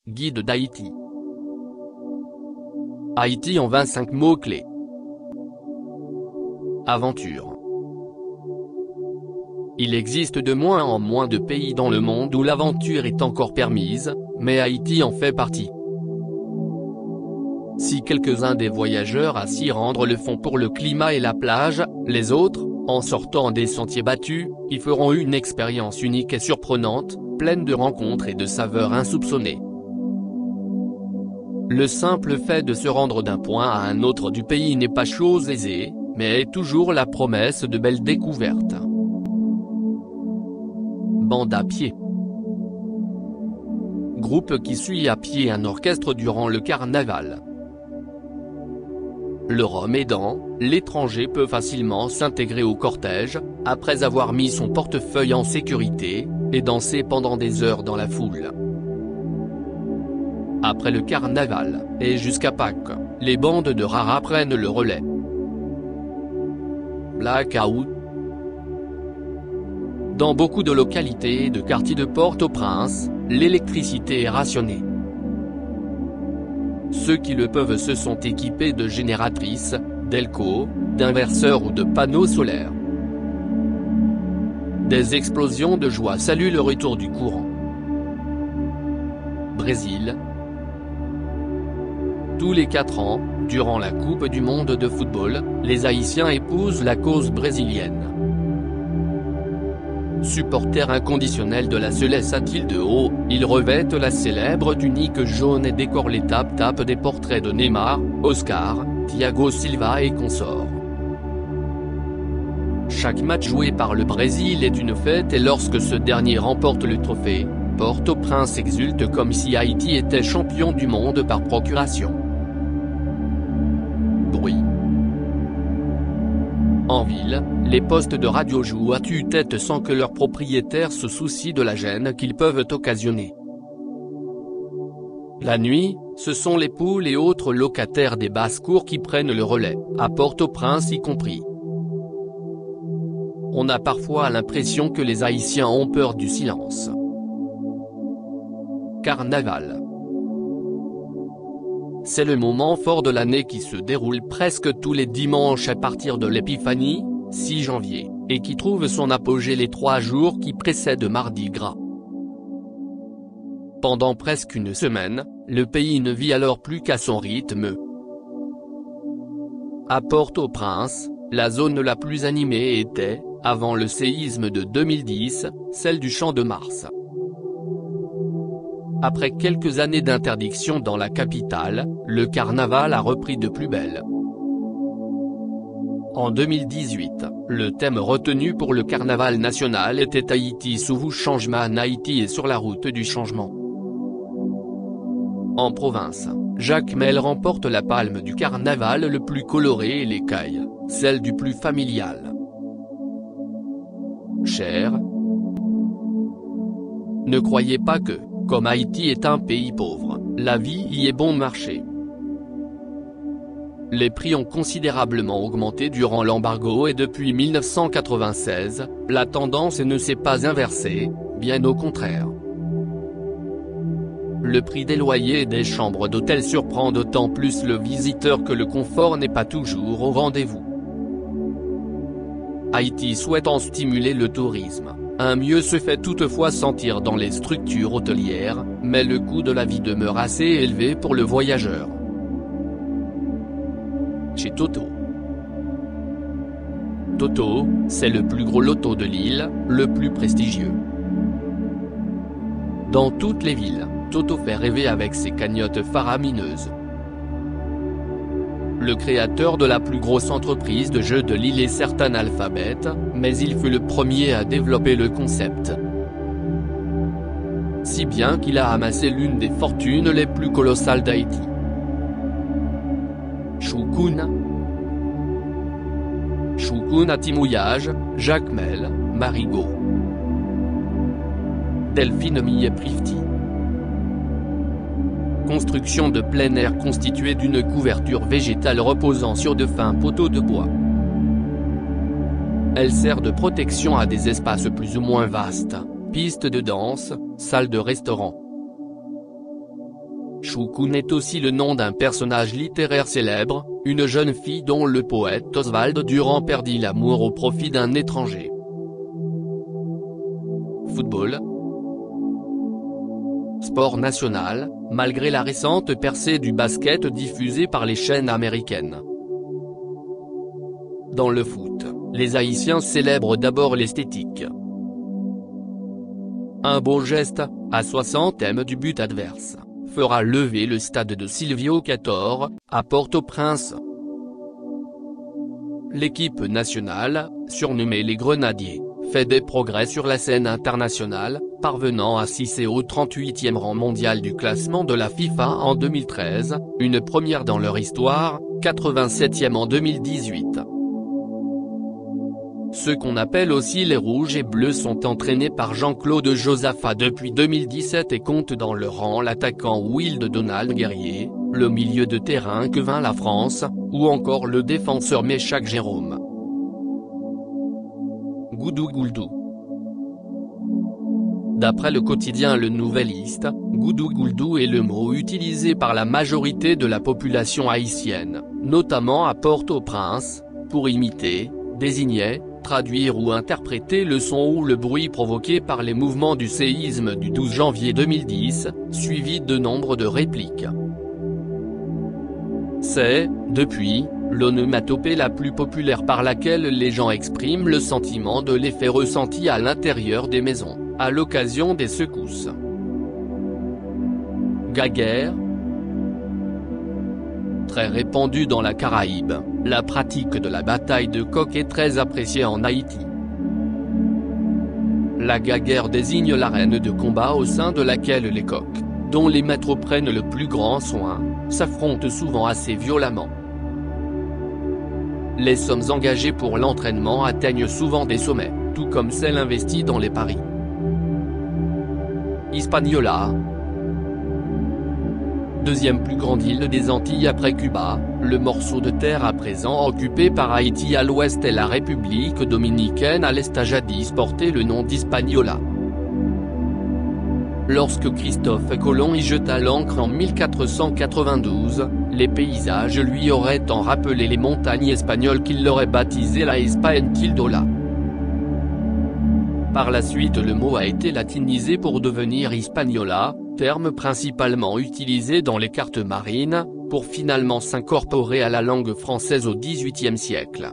Guide d'Haïti. Haïti en 25 mots-clés. Aventure. Il existe de moins en moins de pays dans le monde où l'aventure est encore permise, mais Haïti en fait partie. Si quelques-uns des voyageurs à s'y rendre le font pour le climat et la plage, les autres, en sortant des sentiers battus, y feront une expérience unique et surprenante, pleine de rencontres et de saveurs insoupçonnées. Le simple fait de se rendre d'un point à un autre du pays n'est pas chose aisée, mais est toujours la promesse de belles découvertes. Bande à pied. Groupe qui suit à pied un orchestre durant le carnaval. Le rhum aidant, l'étranger peut facilement s'intégrer au cortège, après avoir mis son portefeuille en sécurité, et danser pendant des heures dans la foule. Après le carnaval, et jusqu'à Pâques, les bandes de rara prennent le relais. Blackout. Dans beaucoup de localités et de quartiers de Port-au-Prince, l'électricité est rationnée. Ceux qui le peuvent se sont équipés de génératrices, d'elco, d'inverseurs ou de panneaux solaires. Des explosions de joie saluent le retour du courant. Brésil. Tous les 4 ans, durant la Coupe du monde de football, les Haïtiens épousent la cause brésilienne. Supporters inconditionnels de la Céleste à de haut, ils revêtent la célèbre tunique jaune et décorent les tap-tap des portraits de Neymar, Oscar, Thiago Silva et consorts. Chaque match joué par le Brésil est une fête et lorsque ce dernier remporte le trophée, Port-au-Prince exulte comme si Haïti était champion du monde par procuration. Bruit. En ville, les postes de radio jouent à tue-tête sans que leurs propriétaires se soucient de la gêne qu'ils peuvent occasionner. La nuit, ce sont les poules et autres locataires des basses-cours qui prennent le relais, à Port-au-Prince y compris. On a parfois l'impression que les Haïtiens ont peur du silence. Carnaval. C'est le moment fort de l'année qui se déroule presque tous les dimanches à partir de l'Épiphanie, 6 janvier, et qui trouve son apogée les 3 jours qui précèdent Mardi Gras. Pendant presque une semaine, le pays ne vit alors plus qu'à son rythme. À Port-au-Prince, la zone la plus animée était, avant le séisme de 2010, celle du Champ de Mars. Après quelques années d'interdiction dans la capitale, le carnaval a repris de plus belle. En 2018, le thème retenu pour le carnaval national était Haïti sous vous changement. Haïti est sur la route du changement. En province, Jacmel remporte la palme du carnaval le plus coloré et l'écaille, celle du plus familial. Cher. Ne croyez pas que, comme Haïti est un pays pauvre, la vie y est bon marché. Les prix ont considérablement augmenté durant l'embargo et depuis 1996, la tendance ne s'est pas inversée, bien au contraire. Le prix des loyers et des chambres d'hôtel surprend d'autant plus le visiteur que le confort n'est pas toujours au rendez-vous. Haïti souhaitant stimuler le tourisme, un mieux se fait toutefois sentir dans les structures hôtelières, mais le coût de la vie demeure assez élevé pour le voyageur. Chez Toto. Toto, c'est le plus gros loto de l'île, le plus prestigieux. Dans toutes les villes, Toto fait rêver avec ses cagnottes faramineuses. Le créateur de la plus grosse entreprise de jeux de l'île est certes analphabète, mais il fut le premier à développer le concept. Si bien qu'il a amassé l'une des fortunes les plus colossales d'Haïti. Choukoun. Choukoun à Timouillage, Jacmel, Marigot. Delphine Millet-Prifty. Construction de plein air constituée d'une couverture végétale reposant sur de fins poteaux de bois. Elle sert de protection à des espaces plus ou moins vastes, pistes de danse, salles de restaurant. Shukun est aussi le nom d'un personnage littéraire célèbre, une jeune fille dont le poète Oswald Durand perdit l'amour au profit d'un étranger. Football. Sport national, malgré la récente percée du basket diffusée par les chaînes américaines. Dans le foot, les Haïtiens célèbrent d'abord l'esthétique. Un beau geste, à 60e du but adverse, fera lever le stade de Silvio Cator, à Port-au-Prince. L'équipe nationale, surnommée les Grenadiers, fait des progrès sur la scène internationale, parvenant à s'hisser au 38e rang mondial du classement de la FIFA en 2013, une première dans leur histoire, 87e en 2018. Ceux qu'on appelle aussi les Rouges et Bleus sont entraînés par Jean-Claude Josaphat depuis 2017 et comptent dans leur rang l'attaquant Wilde Donald Guerrier, le milieu de terrain que vainc la France, ou encore le défenseur Méchac Jérôme. Goudou Gouldou. D'après le quotidien Le Nouvelliste, Goudou Gouldou est le mot utilisé par la majorité de la population haïtienne, notamment à Port-au-Prince, pour imiter, désigner, traduire ou interpréter le son ou le bruit provoqué par les mouvements du séisme du 12 janvier 2010, suivi de nombre de répliques. C'est, depuis, l'onomatopée la plus populaire par laquelle les gens expriment le sentiment de l'effet ressenti à l'intérieur des maisons, à l'occasion des secousses. Gaguerre. Très répandue dans la Caraïbe, la pratique de la bataille de coq est très appréciée en Haïti. La gaguerre désigne l'arène de combat au sein de laquelle les coqs, dont les maîtres prennent le plus grand soin, s'affrontent souvent assez violemment. Les sommes engagées pour l'entraînement atteignent souvent des sommets, tout comme celles investies dans les paris. Hispaniola. Deuxième plus grande île des Antilles après Cuba, le morceau de terre à présent occupé par Haïti à l'ouest et la République dominicaine à l'est a jadis porté le nom d'Hispaniola. Lorsque Christophe Colomb y jeta l'ancre en 1492, les paysages lui auraient tant rappelé les montagnes espagnoles qu'il l'aurait baptisé la Hispaniola. Par la suite le mot a été latinisé pour devenir Hispaniola, terme principalement utilisé dans les cartes marines, pour finalement s'incorporer à la langue française au XVIIIe siècle.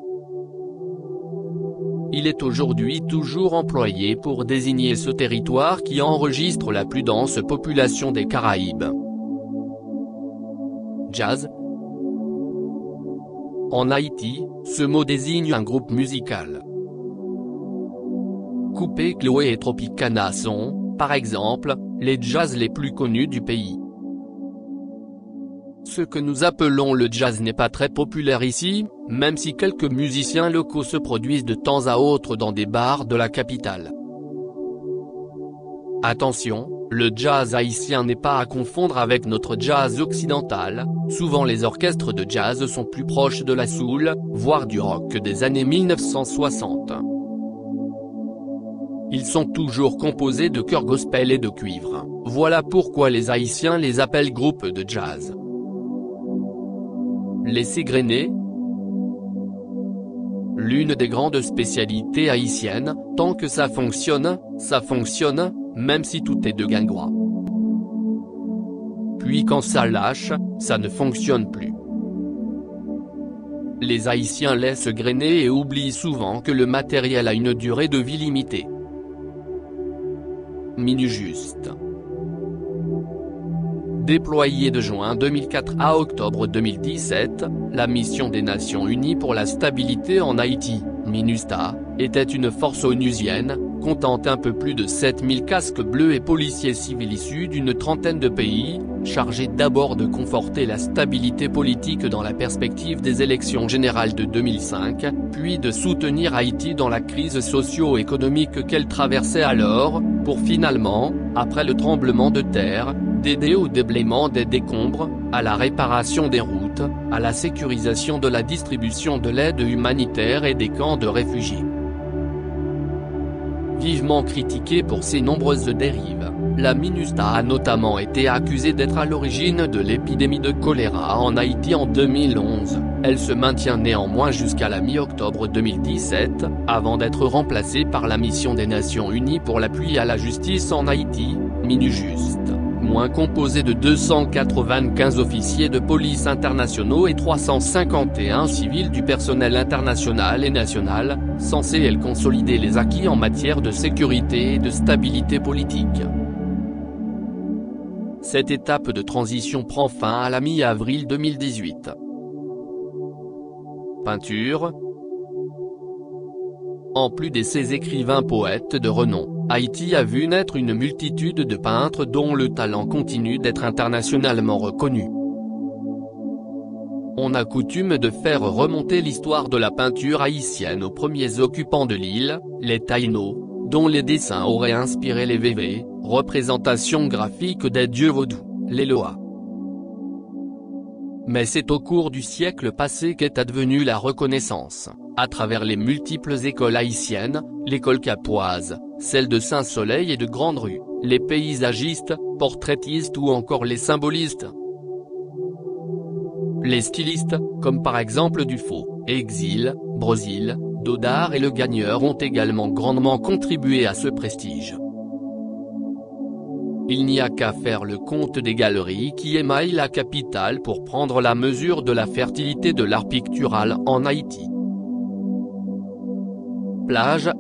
Il est aujourd'hui toujours employé pour désigner ce territoire qui enregistre la plus dense population des Caraïbes. Jazz. En Haïti, ce mot désigne un groupe musical. Coupé Chloé et Tropicana sont, par exemple, les jazz les plus connus du pays. Ce que nous appelons le jazz n'est pas très populaire ici, même si quelques musiciens locaux se produisent de temps à autre dans des bars de la capitale. Attention, le jazz haïtien n'est pas à confondre avec notre jazz occidental, souvent les orchestres de jazz sont plus proches de la soul, voire du rock des années 1960. Ils sont toujours composés de chœurs gospel et de cuivre, voilà pourquoi les Haïtiens les appellent groupes de jazz. Laisser grainer. L'une des grandes spécialités haïtiennes, tant que ça fonctionne, même si tout est de guingois. Puis quand ça lâche, ça ne fonctionne plus. Les Haïtiens laissent grainer et oublient souvent que le matériel a une durée de vie limitée. Minujuste. Déployée de juin 2004 à octobre 2017, la mission des Nations Unies pour la stabilité en Haïti, MINUSTA, était une force onusienne, comptant un peu plus de 7000 casques bleus et policiers civils issus d'une trentaine de pays, chargés d'abord de conforter la stabilité politique dans la perspective des élections générales de 2005, puis de soutenir Haïti dans la crise socio-économique qu'elle traversait alors, pour finalement, après le tremblement de terre, d'aider au déblaiement des décombres, à la réparation des routes, à la sécurisation de la distribution de l'aide humanitaire et des camps de réfugiés. Vivement critiquée pour ses nombreuses dérives, La MINUSTAH a notamment été accusée d'être à l'origine de l'épidémie de choléra en Haïti en 2011, elle se maintient néanmoins jusqu'à la mi-octobre 2017, avant d'être remplacée par la mission des Nations Unies pour l'appui à la justice en Haïti, MINUJUST, moins composée de 295 officiers de police internationaux et 351 civils du personnel international et national, censée elle consolider les acquis en matière de sécurité et de stabilité politique. Cette étape de transition prend fin à la mi-avril 2018. Peinture. En plus de ces écrivains-poètes de renom, Haïti a vu naître une multitude de peintres dont le talent continue d'être internationalement reconnu. On a coutume de faire remonter l'histoire de la peinture haïtienne aux premiers occupants de l'île, les Taïnos, dont les dessins auraient inspiré les vévés, représentations graphiques des dieux vaudous, les Loas. Mais c'est au cours du siècle passé qu'est advenue la reconnaissance, à travers les multiples écoles haïtiennes, l'école capoise, celle de Saint-Soleil et de Grande-Rue, les paysagistes, portraitistes ou encore les symbolistes. Les stylistes, comme par exemple Dufaux, Exil, Brosil, Dodart et Le Gagneur ont également grandement contribué à ce prestige. Il n'y a qu'à faire le compte des galeries qui émaillent la capitale pour prendre la mesure de la fertilité de l'art pictural en Haïti. Plage.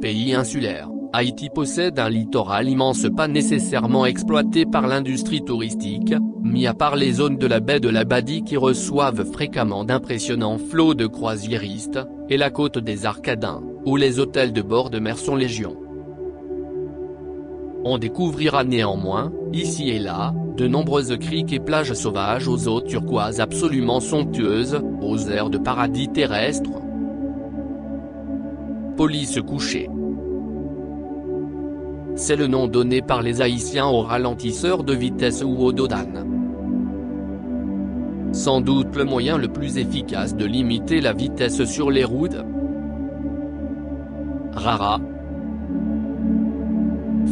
Pays insulaire, Haïti possède un littoral immense pas nécessairement exploité par l'industrie touristique, mis à part les zones de la baie de l'Abadi qui reçoivent fréquemment d'impressionnants flots de croisiéristes, et la côte des Arcadins, où les hôtels de bord de mer sont légion. On découvrira néanmoins, ici et là, de nombreuses criques et plages sauvages aux eaux turquoises absolument somptueuses, aux airs de paradis terrestres. Police couchée. C'est le nom donné par les Haïtiens aux ralentisseurs de vitesse ou aux dodanes. Sans doute le moyen le plus efficace de limiter la vitesse sur les routes. Rara.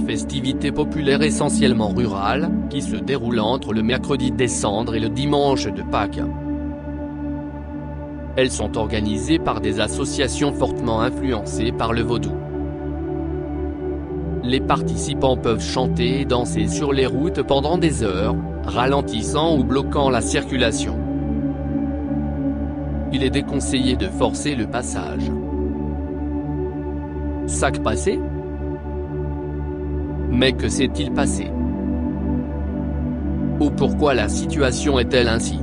Festivité populaire essentiellement rurale, qui se déroule entre le mercredi des Cendres et le dimanche de Pâques. Elles sont organisées par des associations fortement influencées par le vaudou. Les participants peuvent chanter et danser sur les routes pendant des heures, ralentissant ou bloquant la circulation. Il est déconseillé de forcer le passage. Sac passé ? Mais que s'est-il passé? Ou pourquoi la situation est-elle ainsi?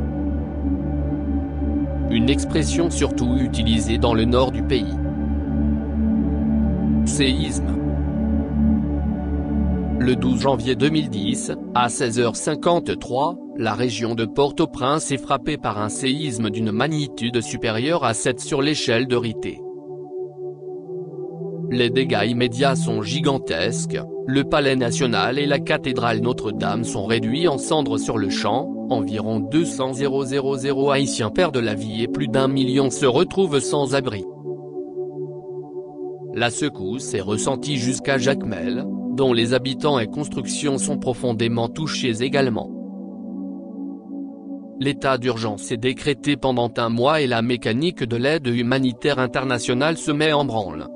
Une expression surtout utilisée dans le nord du pays. Séisme. Le 12 janvier 2010, à 16h53, la région de Port-au-Prince est frappée par un séisme d'une magnitude supérieure à 7 sur l'échelle de Richter. Les dégâts immédiats sont gigantesques, le palais national et la cathédrale Notre-Dame sont réduits en cendres sur le champ, environ 200 000 Haïtiens perdent la vie et plus d'1 million se retrouvent sans abri. La secousse est ressentie jusqu'à Jacmel, dont les habitants et constructions sont profondément touchés également. L'état d'urgence est décrété pendant un mois et la mécanique de l'aide humanitaire internationale se met en branle.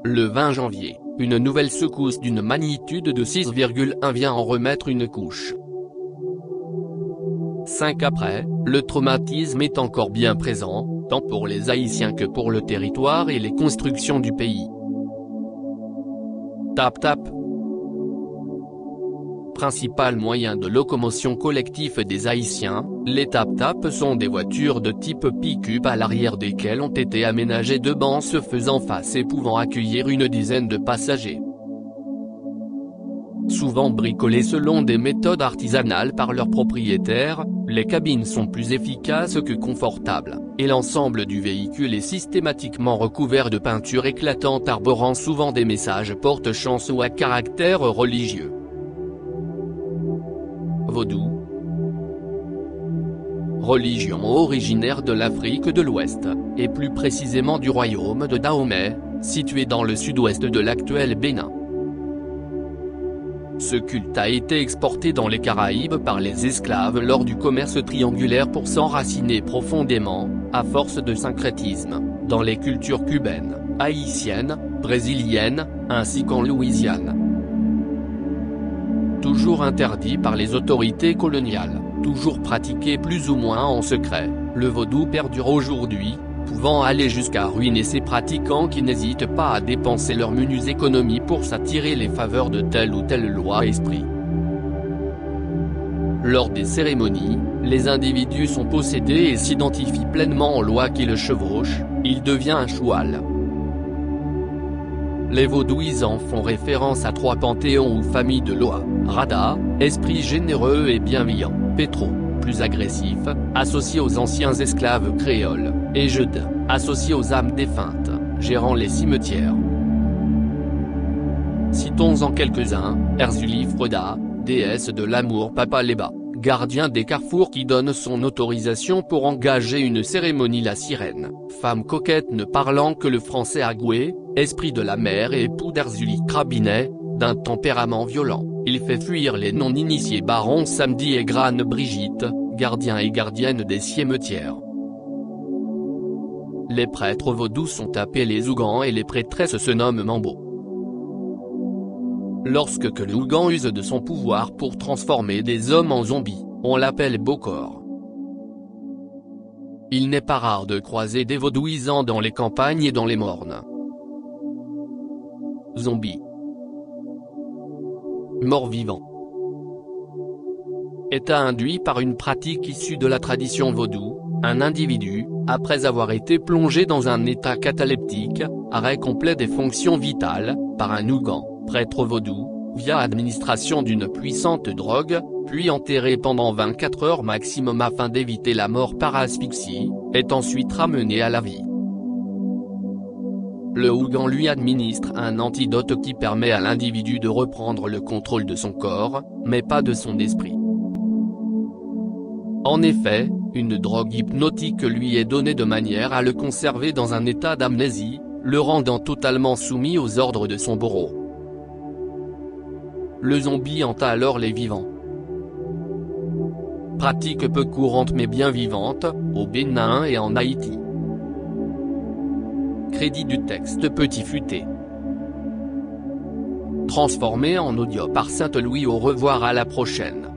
Le 20 janvier, une nouvelle secousse d'une magnitude de 6,1 vient en remettre une couche. 5 après, le traumatisme est encore bien présent, tant pour les Haïtiens que pour le territoire et les constructions du pays. Tap-tap. Principal moyen de locomotion collectif des Haïtiens, les tap-tap sont des voitures de type pick-up à l'arrière desquelles ont été aménagés 2 bancs se faisant face et pouvant accueillir une dizaine de passagers. Souvent bricolées selon des méthodes artisanales par leurs propriétaires, les cabines sont plus efficaces que confortables, et l'ensemble du véhicule est systématiquement recouvert de peinture éclatante arborant souvent des messages porte-chance ou à caractère religieux. Vaudou. Religion originaire de l'Afrique de l'Ouest, et plus précisément du royaume de Dahomey, situé dans le sud-ouest de l'actuel Bénin. Ce culte a été exporté dans les Caraïbes par les esclaves lors du commerce triangulaire pour s'enraciner profondément, à force de syncrétisme, dans les cultures cubaines, haïtiennes, brésiliennes, ainsi qu'en Louisiane. Toujours interdit par les autorités coloniales, toujours pratiqué plus ou moins en secret, le vaudou perdure aujourd'hui, pouvant aller jusqu'à ruiner ses pratiquants qui n'hésitent pas à dépenser leurs menues économies pour s'attirer les faveurs de telle ou telle loi esprit. Lors des cérémonies, les individus sont possédés et s'identifient pleinement aux lois qui le chevauchent, il devient un choual. Les vaudouisants font référence à 3 panthéons ou familles de lois: Rada, esprit généreux et bienveillant; Petro, plus agressif, associé aux anciens esclaves créoles, et Jeud, associé aux âmes défuntes, gérant les cimetières. Citons-en quelques-uns: Erzulifreda, déesse de l'amour; Papaleba, gardien des carrefours qui donne son autorisation pour engager une cérémonie; la sirène, femme coquette ne parlant que le français; Agoué, esprit de la mer et époux d'Erzuli; Crabinet, d'un tempérament violent, il fait fuir les non-initiés; Baron Samedi et Grane Brigitte, gardien et gardienne des cimetières. Les prêtres vaudous sont appelés Ougans et les prêtresses se nomment Mambo. Lorsque le Ougan use de son pouvoir pour transformer des hommes en zombies, on l'appelle Bokor. Il n'est pas rare de croiser des vaudouisants dans les campagnes et dans les mornes. Zombie. Mort-vivant. État induit par une pratique issue de la tradition vaudou, un individu, après avoir été plongé dans un état cataleptique, arrêt complet des fonctions vitales, par un Ougan, prêtre vaudou, via administration d'une puissante drogue, puis enterré pendant 24 heures maximum afin d'éviter la mort par asphyxie, est ensuite ramené à la vie. Le Ougan lui administre un antidote qui permet à l'individu de reprendre le contrôle de son corps, mais pas de son esprit. En effet, une drogue hypnotique lui est donnée de manière à le conserver dans un état d'amnésie, le rendant totalement soumis aux ordres de son bourreau. Le zombie hante alors les vivants. Pratique peu courante mais bien vivante, au Bénin et en Haïti. Crédit du texte Petit Futé. Transformé en audio par Saint-Louis. Au revoir, à la prochaine.